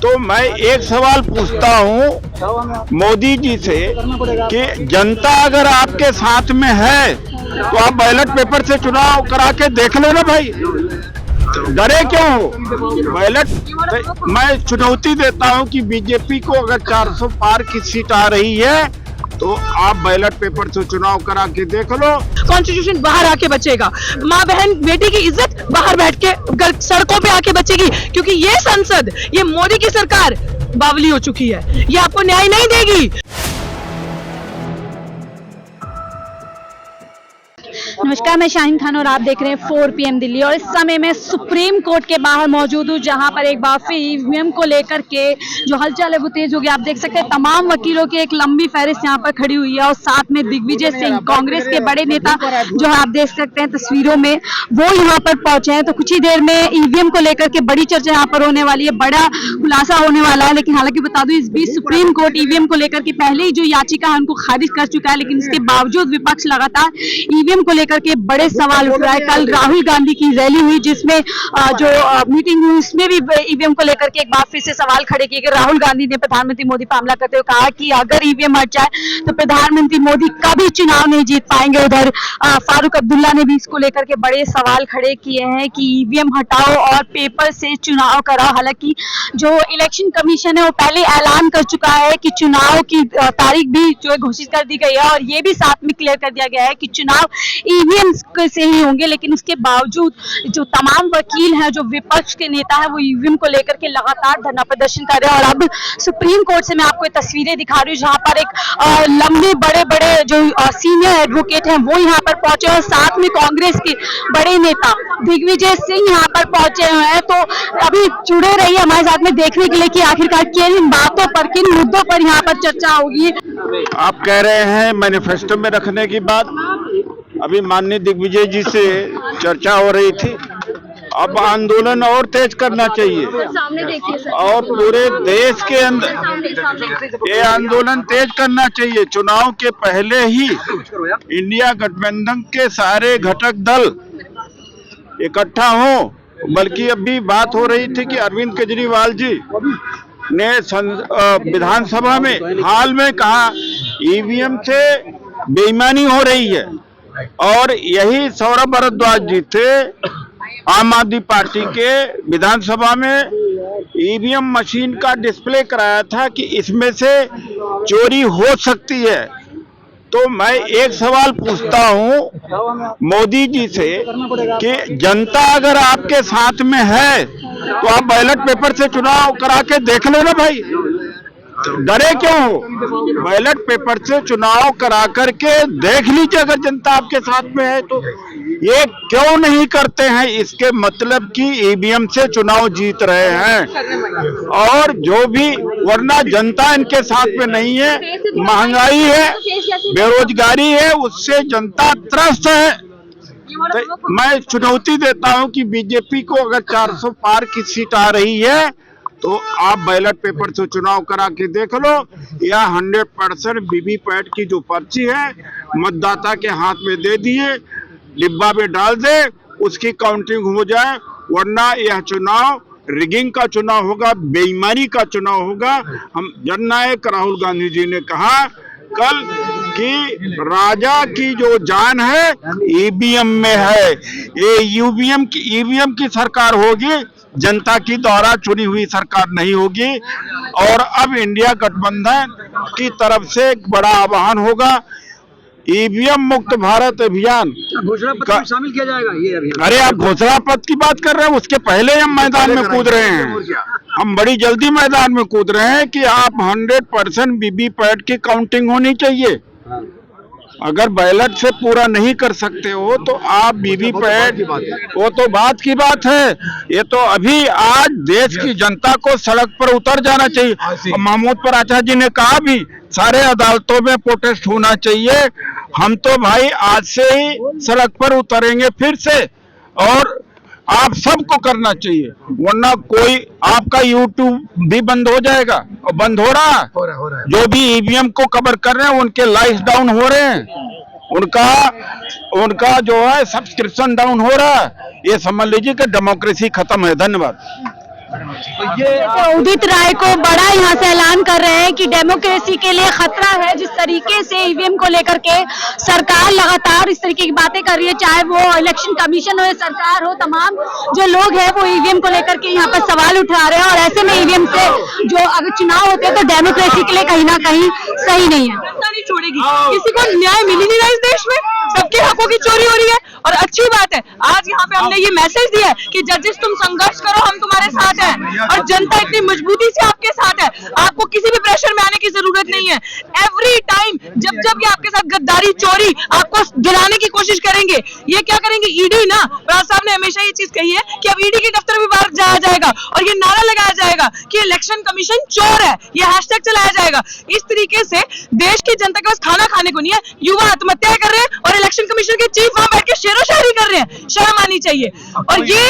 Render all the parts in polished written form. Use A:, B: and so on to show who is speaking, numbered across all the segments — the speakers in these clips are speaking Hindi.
A: तो मैं एक सवाल पूछता हूँ मोदी जी से कि जनता अगर आपके साथ में है तो आप बैलेट पेपर से चुनाव करा के देख लो ना भाई, डरे क्यों हो? बैलेट मैं चुनौती देता हूं कि बीजेपी को अगर 400 पार की सीट आ रही है तो आप बैलेट पेपर से चुनाव करा के देख लो।
B: कॉन्स्टिट्यूशन बाहर आके बचेगा, माँ बहन बेटी की इज्जत बाहर बैठ के सड़कों पे आके बचेगी, क्योंकि ये संसद, ये मोदी की सरकार बावली हो चुकी है, ये आपको न्याय नहीं देगी।
C: नमस्कार, मैं शाहीन खान और आप देख रहे हैं 4 PM दिल्ली। और इस समय मैं सुप्रीम कोर्ट के बाहर मौजूद हूँ, जहां पर एक बार फिर ईवीएम को लेकर के जो हलचल है वो तेज हो गई। आप देख सकते हैं तमाम वकीलों की एक लंबी फहरिस्त यहाँ पर खड़ी हुई है और साथ में दिग्विजय सिंह, कांग्रेस के बड़े नेता जो आप देख सकते हैं तस्वीरों में, वो यहाँ पर पहुंचे हैं। तो कुछ ही देर में ईवीएम को लेकर के बड़ी चर्चा यहाँ पर होने वाली है, बड़ा खुलासा होने वाला है। लेकिन हालांकि बता दूं, इस बीच सुप्रीम कोर्ट ईवीएम को लेकर के पहले ही जो याचिका है उनको खारिज कर चुका है, लेकिन इसके बावजूद विपक्ष लगातार ईवीएम को लेकर के बड़े सवाल उठ रहा है। कल राहुल गांधी की रैली हुई, जिसमें जो मीटिंग हुई उसमें भी ईवीएम को लेकर के एक बार फिर से सवाल खड़े किए गए। राहुल गांधी ने प्रधानमंत्री मोदी पर हमला करते हुए कहा कि अगर ईवीएम हट जाए तो प्रधानमंत्री मोदी कभी चुनाव नहीं जीत पाएंगे। उधर फारूक अब्दुल्ला ने भी इसको लेकर के बड़े सवाल खड़े किए हैं कि ईवीएम हटाओ और पेपर से चुनाव कराओ। हालांकि जो इलेक्शन कमीशन है वो पहले ऐलान कर चुका है कि चुनाव की तारीख भी जो है घोषित कर दी गई है, और ये भी साथ में क्लियर कर दिया गया है कि चुनाव ईवीएम से ही होंगे। लेकिन उसके बावजूद जो तमाम वकील हैं, जो विपक्ष के नेता हैं, वो ईवीएम को लेकर के लगातार धरना प्रदर्शन कर रहे हैं। और अब सुप्रीम कोर्ट से मैं आपको तस्वीरें दिखा रही हूँ, जहां पर एक लंबे बड़े बड़े जो सीनियर एडवोकेट हैं वो यहाँ पर पहुंचे, और साथ में कांग्रेस के बड़े नेता दिग्विजय सिंह यहाँ पर पहुंचे हुए हैं। तो अभी जुड़े रहिए हमारे साथ में देखने के लिए कि आखिरकार किन बातों पर, किन मुद्दों पर यहाँ पर चर्चा होगी।
A: आप कह रहे हैं मैनिफेस्टो में रखने की बात, अभी माननीय दिग्विजय जी से चर्चा हो रही थी। अब आंदोलन और तेज करना चाहिए और पूरे देश के अंदर ये आंदोलन तेज करना चाहिए। चुनाव के पहले ही इंडिया गठबंधन के सारे घटक दल इकट्ठा हो, बल्कि अभी बात हो रही थी कि अरविंद केजरीवाल जी ने विधानसभा में हाल में कहा ईवीएम से बेईमानी हो रही है, और यही सौरभ भारद्वाज जी थे आम आदमी पार्टी के, विधानसभा में ईवीएम मशीन का डिस्प्ले कराया था कि इसमें से चोरी हो सकती है। तो मैं एक सवाल पूछता हूं मोदी जी से कि जनता अगर आपके साथ में है तो आप बैलेट पेपर से चुनाव करा के देख लो ना भाई, डरे क्यों हो? बैलेट पेपर से चुनाव करा करके देख लीजिए, अगर जनता आपके साथ में है तो। ये क्यों नहीं करते हैं? इसके मतलब कि ईवीएम से चुनाव जीत रहे हैं, और जो भी, वरना जनता इनके साथ में नहीं है। महंगाई है, बेरोजगारी है, उससे जनता त्रस्त है। तो मैं चुनौती देता हूं कि बीजेपी को अगर 400 पार की सीट आ रही है तो आप बैलेट पेपर से चुनाव करा के देख लो, या 100% वीवीपैट की जो पर्ची है मतदाता के हाथ में दे दिए, डिब्बा में डाल दे, उसकी काउंटिंग हो जाए। वरना यह चुनाव रिगिंग का चुनाव होगा, बेईमानी का चुनाव होगा। हम जननायक राहुल गांधी जी ने कहा कल कि राजा की जो जान है ईवीएम में है। ये ईवीएम की सरकार होगी, जनता की द्वारा चुनी हुई सरकार नहीं होगी। और अब इंडिया गठबंधन की तरफ से एक बड़ा आह्वान होगा, ईवीएम मुक्त भारत अभियान
D: घोषणा पत्र में शामिल किया जाएगा ये अभियान।
A: अरे आप घोषणा पत्र की बात कर रहे हैं, उसके पहले हम मैदान में कूद रहे हैं। हम बड़ी जल्दी मैदान में कूद रहे हैं कि आप 100% वीवीपैट की काउंटिंग होनी चाहिए। अगर बैलेट से पूरा नहीं कर सकते हो तो आप वीवीपैट, वो तो बात की बात है। ये तो अभी आज देश की जनता को सड़क पर उतर जाना चाहिए। महमूद पर आचार्य जी ने कहा भी सारे अदालतों में प्रोटेस्ट होना चाहिए। हम तो भाई आज से ही सड़क पर उतरेंगे फिर से, और आप सबको करना चाहिए, वरना कोई आपका यूट्यूब भी बंद हो जाएगा। और बंद हो रहा है। जो भी ईवीएम को कवर कर रहे हैं उनके लाइक्स डाउन हो रहे हैं, उनका जो है सब्सक्रिप्शन डाउन हो रहा है। ये समझ लीजिए कि डेमोक्रेसी खत्म है। धन्यवाद।
C: जैसे उदित राय को बड़ा यहाँ से ऐलान कर रहे हैं कि डेमोक्रेसी के लिए खतरा है, जिस तरीके से ईवीएम को लेकर के सरकार लगातार इस तरीके की बातें कर रही है, चाहे वो इलेक्शन कमीशन हो या सरकार हो, तमाम जो लोग हैं वो ईवीएम को लेकर के यहाँ पर सवाल उठा रहे हैं। और ऐसे में ईवीएम से जो अगर चुनाव होते हैं तो डेमोक्रेसी के लिए कहीं ना कहीं सही नहीं है।
B: जनता नहीं छोड़ेगी, किसी को न्याय मिल ही नहीं रहा इस देश में, सबके हकों की चोरी हो रही है। और अच्छी बात है आज यहाँ पे हमने ये मैसेज दिया है कि जजेस तुम संघर्ष करो, हम तुम्हारे साथ हैं। और जनता इतनी मजबूती से आपके साथ है, आपको किसी भी प्रेशर में आने की जरूरत नहीं है। एवरी टाइम जब जब ये आपके साथ गद्दारी चोरी आपको गिराने की कोशिश करेंगे, ये क्या करेंगे, ईडी ना, राज साहब ने हमेशा ये चीज कही है कि अब ईडी के दफ्तर में बाहर जाया जाएगा और ये नारा लगाया जाएगा कि इलेक्शन कमीशन चोर है, ये हैशटैग चलाया जाएगा। इस तरीके से देश की जनता के पास खाना खाने को नहीं है, युवा आत्महत्या कर रहे हैं और इलेक्शन कमीशन के चीफ वहां बैठ के शेरो शायरी कर रहे हैं। शर्म आनी चाहिए। और ये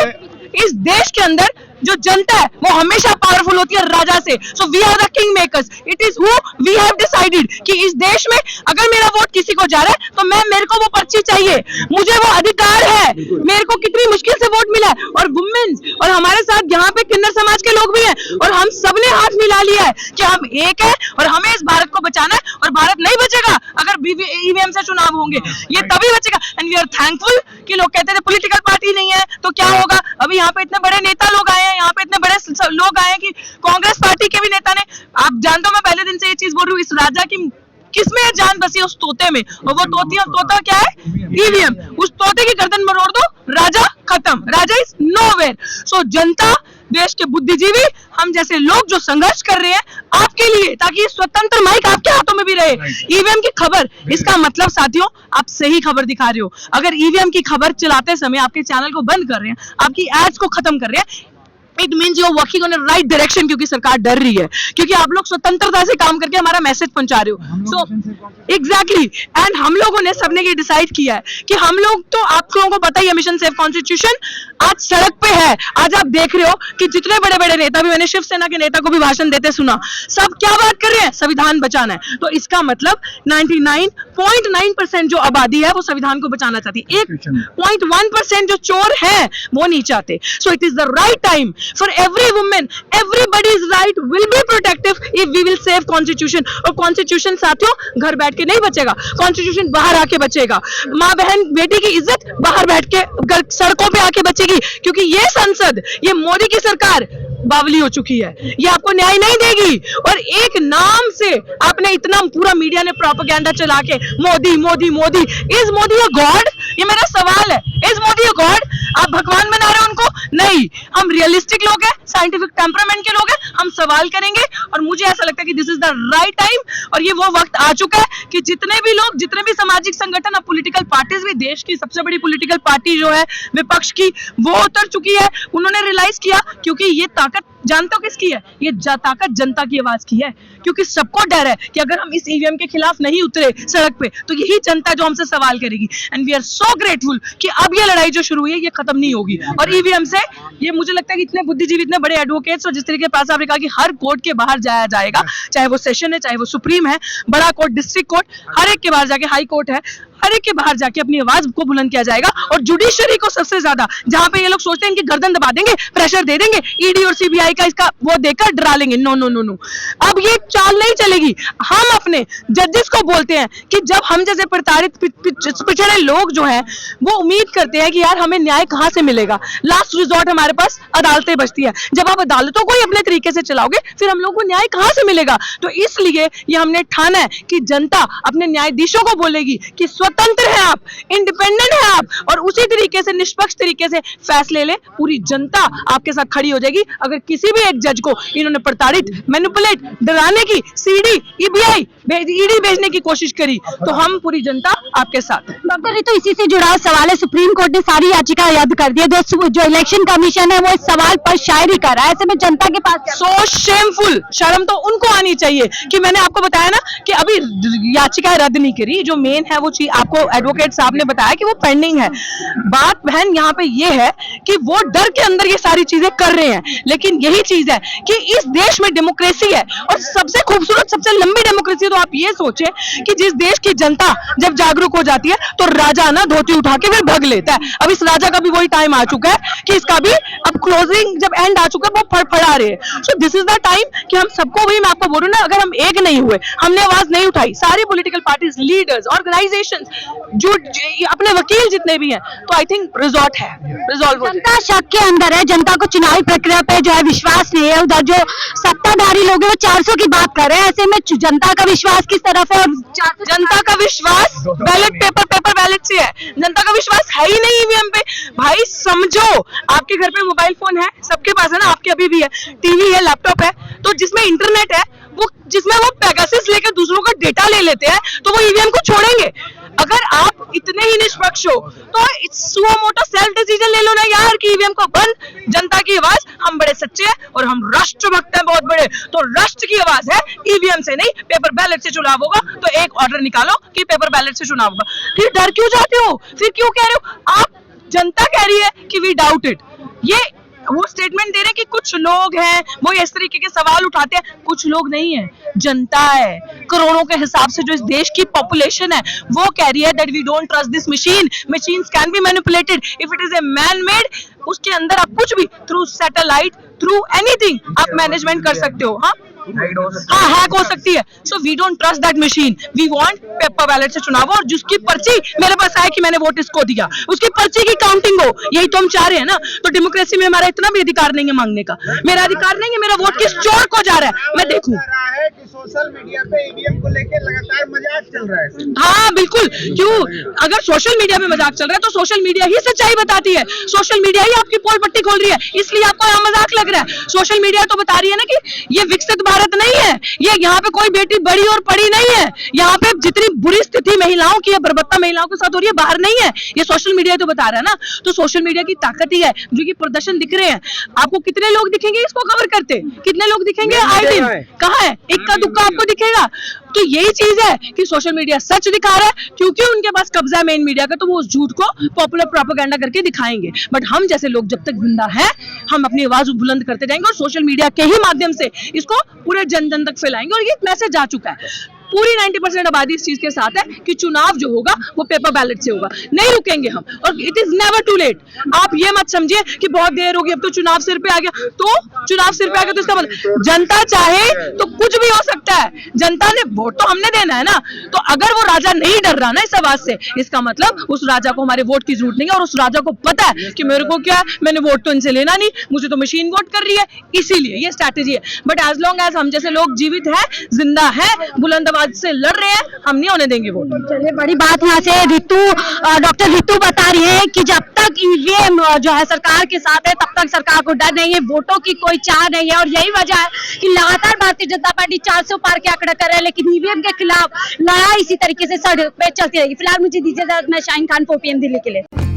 B: इस देश के अंदर जो जनता है वो हमेशा पावरफुल होती है राजा से। So we are the king makers, it is who we have decided कि इस देश में अगर मेरा वोट किसी को जा रहा है तो मेरे को वो पर्ची चाहिए, मुझे वो अधिकार है। मेरे को कितनी मुश्किल से वोट मिला है और वुमेन्स और हमारे साथ यहाँ पे किन्नर समाज के लोग भी हैं और हम सबने हाथ मिला लिया है कि हम एक है और हमें इस भारत को बचाना है। और भारत नहीं बचेगा अगर ईवीएम से चुनाव होंगे, ये तभी बचेगा। एंड वी आर थैंकफुल कि लोग कहते थे पॉलिटिकल पार्टी नहीं है तो क्या होगा। अभी यहाँ पे इतने बड़े नेता लोग आए हैं, यहाँ पे इतने बड़े लोग आए हैं कि कांग्रेस पार्टी के भी नेता ने, आप जानते हो मैं पहले दिन से ये चीज बोल रही हूँ, इस राजा की किसमें जान बसी है, उस तोते में। और वो तोता क्या है, ईवीएम। उस तोते की गर्दन मरोड़ दो, राजा खत्म, राजा इज नोवेयर। सो जनता, देश के बुद्धिजीवी, हम जैसे लोग जो संघर्ष कर रहे हैं आपके लिए, ताकि ये स्वतंत्र माइक आपके हाथों में भी रहे। ईवीएम की खबर, इसका मतलब साथियों आप सही खबर दिखा रहे हो। अगर ईवीएम की खबर चलाते समय आपके चैनल को बंद कर रहे हैं, आपकी एड्स को खत्म कर रहे हैं, it means you are working on a right direction, क्योंकि सरकार डर रही है, क्योंकि आप लोग स्वतंत्रता से काम करके हमारा मैसेज पहुंचा रहे हो। सो एग्जैक्टली, एंड हम लोगों ने सबने ये डिसाइड किया है कि हम लोग, तो आप लोगों को पता ही है, मिशन सेफ कॉन्स्टिट्यूशन आज सड़क पे है। आज आप देख रहे हो कि जितने बड़े बड़े नेता भी, मैंने शिवसेना के नेता को भी भाषण देते सुना, सब क्या बात कर रहे हैं, संविधान बचाना है। तो इसका मतलब 99.9% जो आबादी है वो संविधान को बचाना चाहती है, 1.1% जो चोर है वो नहीं चाहते। So it is the right time for every woman, everybody's right will be protective if we will save constitution। और constitution साथियों घर बैठ के नहीं बचेगा, constitution बाहर आके बचेगा। माँ बहन बेटी की इज्जत बाहर बैठ के सड़कों पे आके बचेगी, क्योंकि ये संसद, ये मोदी की सरकार बावली हो चुकी है, ये आपको न्याय नहीं देगी। और एक नाम से आपने इतना पूरा मीडिया ने प्रोपेगेंडा चला के Modi Modi Modi, is Modi a God, ये मेरा सवाल है, इज मोदी अ गॉड? आप भगवान बना रहे हो उनको? नहीं, हम रियलिस्टिक लोग हैं, साइंटिफिक टेम्परामेंट के लोग हैं, हम सवाल करेंगे। और मुझे ऐसा लगता है कि this is the right time, और ये वो वक्त आ चुका है कि जितने भी लोग, जितने भी सामाजिक संगठन, अब पॉलिटिकल पार्टीज भी, देश की सबसे बड़ी पॉलिटिकल पार्टी जो है विपक्ष की, वो उतर चुकी है। उन्होंने रियलाइज किया, क्योंकि ये ताकत जानते हो किसकी है, ये ताकत जनता की आवाज की है। क्योंकि सबको डर है कि अगर हम इस ईवीएम के खिलाफ नहीं उतरे सड़क पे तो यही जनता जो हमसे सवाल करेगी। And we are so grateful कि अब ये लड़ाई जो शुरू हुई है ये खत्म नहीं होगी। और ईवीएम से ये मुझे लगता है कि इतने बुद्धिजीवी, इतने बड़े एडवोकेट्स, और जिस तरीके से साहब ने कहा कि हर कोर्ट के बाहर जाया जाएगा, चाहे वो सेशन है, चाहे वो सुप्रीम है, बड़ा कोर्ट, डिस्ट्रिक्ट कोर्ट, हर एक के बाहर जाके, हाई कोर्ट है, हर एक के बाहर जाके अपनी आवाज को बुलंद किया जाएगा। और जुडिशरी को सबसे ज्यादा, जहां पे ये लोग सोचते हैं इनकी गर्दन दबा देंगे, प्रेशर दे देंगे, ईडी और सीबीआई का इसका वो देकर डरा लेंगे, नो नो नो नो, अब ये चाल नहीं चलेगी। हम अपने जजेस को बोलते हैं कि जब हम जैसे प्रताड़ित पिछड़े लोग जो हैं वो उम्मीद करते हैं कि यार हमें न्याय कहां से मिलेगा, लास्ट रिजॉर्ट हमारे पास अदालतें बचती है। जब आप अदालतों को ही अपने तरीके से चलाओगे फिर हम लोगों को न्याय कहां से मिलेगा? तो इसलिए ये हमने ठाना है कि जनता अपने न्यायाधीशों को बोलेगी कि स्वतंत्र है आप, इंडिपेंडेंट है आप, और उसी तरीके से निष्पक्ष तरीके से फैसले ले। पूरी जनता आपके साथ खड़ी हो जाएगी। अगर किसी भी एक जज को इन्होंने प्रताड़ित, मैनिपुलेट, डराने की, सीडी, ईबीआई, ईडी भेजने की कोशिश करी तो हम पूरी जनता आपके साथ है।
C: डॉक्टर, तो इसी से जुड़ा सवाल है, सुप्रीम कोर्ट ने सारी याचिका रद्द कर दी है, जो इलेक्शन कमीशन है वो इस सवाल पर शायरी कर रहा है, ऐसे में जनता के पास
B: सो शेमफुल, शर्म तो उनको आनी चाहिए कि मैंने आपको बताया ना कि अभी याचिका रद्द नहीं करी, जो मेन है वो चीज आपको एडवोकेट साहब ने बताया कि वो पेंडिंग है। बात बहन यहाँ पे ये है कि वो डर के अंदर ये सारी चीजें कर रहे हैं, लेकिन यही चीज है कि इस देश में डेमोक्रेसी है और सबसे खूबसूरत सबसे लंबी डेमोक्रेसी। तो आप ये सोचें कि जिस देश की जनता जब जागरूक हो जाती है तो राजा ना धोती उठा के फिर भग लेता है। अब इस राजा का भी वही टाइम आ चुका है कि इसका भी अब क्लोजिंग जब एंड आ चुका है, वो फड़फड़ा रहे हैं। So this is the time कि हम सबको, वही मैं आपको बोलूं ना, अगर हम एक नहीं हुए, हमने आवाज नहीं उठाई, सारी पॉलिटिकल पार्टीज, लीडर्स, ऑर्गेनाइजेशंस, जो अपने वकील जितने भी हैं, तो आई थिंक रिजॉर्ट है, रिजॉल्व हो
C: जनता शक के अंदर है, जनता को चुनावी प्रक्रिया पे जो है विश्वास नहीं है। उधर जो सत्ताधारी लोग हैं वो 400 की बात कर रहे हैं, ऐसे में जनता का विश्वास किस तरफ है? और
B: जनता का विश्वास बैलेट पेपर बैलेट से है, जनता का विश्वास है ही नहीं ईवीएम पे। भाई समझो, आपके घर पे मोबाइल फोन है, सबके पास है ना, आपके अभी भी है, टीवी है, लैपटॉप है, तो जिसमें इंटरनेट है, वो जिसमें वो पेगासस लेकर दूसरों का डेटा ले लेते हैं, तो वो ईवीएम को छोड़ेंगे? अगर आप इतने ही निष्पक्ष हो तो सुओ मोटो सेल्फ डिसीजन ले लो ना यार कि ईवीएम को बंद। जनता की आवाज, हम बड़े सच्चे हैं और हम राष्ट्रभक्त हैं बहुत बड़े, तो राष्ट्र की आवाज है, ईवीएम से नहीं, पेपर बैलेट से चुनाव होगा। तो एक ऑर्डर निकालो कि पेपर बैलेट से चुनाव होगा। फिर डर क्यों जाते हो? फिर क्यों कह रहे हो? आप, जनता कह रही है कि वी डाउट इट। ये वो स्टेटमेंट दे रहे हैं कि कुछ लोग हैं वो इस तरीके के सवाल उठाते हैं, कुछ लोग नहीं है, जनता है। करोड़ों के हिसाब से जो इस देश की पॉपुलेशन है वो कह रही है that we don't trust this machine, machines can be manipulated if it is a man made. उसके अंदर आप कुछ भी थ्रू सैटेलाइट, थ्रू एनीथिंग आप मैनेजमेंट कर सकते हो। हाँ, हैक हो सकती है। So we don't trust that machine, we want paper ballot से चुनाव हो और जिसकी पर्ची मेरे पास आए कि मैंने वोट इसको दिया, उसकी पर्ची की काउंटिंग हो, यही तो हम चाह रहे हैं ना। तो डेमोक्रेसी में हमारा इतना भी अधिकार नहीं है मांगने का, मेरा अधिकार नहीं है, मेरा वोट किस चोर को जा रहा है मैं देखूं।
E: सोशल मीडिया पे ईवीएम को लेकर लगातार मजाक चल रहा है।
B: हाँ बिल्कुल, क्यों? अगर सोशल मीडिया में मजाक चल रहा है तो सोशल मीडिया ही सच्चाई बताती है, सोशल मीडिया ही आपकी पोल पट्टी खोल रही है, इसलिए आपको यहाँ मजाक लग रहा है। सोशल मीडिया तो बता रही है ना कि ये विकसित भारत नहीं है, ये यहाँ पे कोई बेटी बड़ी और पड़ी नहीं है, यहाँ पे जितनी बुरी स्थिति महिलाओं की, बर्बरता महिलाओं के साथ हो रही है बाहर नहीं है, ये सोशल मीडिया तो बता रहा है ना। तो सोशल मीडिया की ताकत ही है जो कि प्रदर्शन दिख रहे हैं। आपको कितने लोग दिखेंगे इसको कवर करते? कितने लोग दिखेंगे आए दिन? कहाँ है? इक्का दुक्का आपको दिखेगा। तो यही चीज है कि सोशल मीडिया सच दिखा रहा है क्योंकि उनके पास कब्जा है मेन मीडिया का, तो वो उस झूठ को पॉपुलर प्रोपेगेंडा करके दिखाएंगे। बट हम जैसे लोग जब तक जिंदा हैं, हम अपनी आवाज बुलंद करते जाएंगे और सोशल मीडिया के ही माध्यम से इसको पूरे जन जन तक फैलाएंगे। और ये मैसेज जा चुका है, पूरी 90% आबादी इस चीज के साथ है कि चुनाव जो होगा वो पेपर बैलेट से होगा, नहीं रुकेंगे हम। और it is never too late. आप ये मत समझिए कि बहुत देर होगी, अब तो चुनाव सिर पे आ गया, तो चुनाव सिर पे आ गया तो इसका मतलब जनता चाहे तो कुछ भी हो सकता है। जनता ने वोट तो हमने देना है ना, तो अगर वो राजा नहीं डर रहा ना इस आवाज से, इसका मतलब उस राजा को हमारे वोट की जरूरत नहीं है और उस राजा को पता है कि मेरे को क्या है, मैंने वोट तो इनसे लेना नहीं, मुझे तो मशीन वोट कर रही है, इसीलिए ये स्ट्रैटेजी है। बट एज लॉन्ग एज हम जैसे लोग जीवित है, जिंदा है, बुलंद आवाज से लड़ रहे हैं, हम नहीं होने देंगे वोट।
C: चलिए, बड़ी बात यहाँ से डॉक्टर रितु बता रही है कि जब तक ईवीएम जो है सरकार के साथ है तब तक सरकार को डर नहीं है, वोटों की कोई चाह नहीं है। और यही वजह है कि लगातार भारतीय जनता पार्टी 400 पार के आंकड़ा कर रहे हैं, लेकिन ईवीएम के खिलाफ लड़ाई इसी तरीके से सड़क पे चलती रहेगी। फिलहाल मुझे दीजिए, मैं शाहीन खान 4 PM दिल्ली के लिए।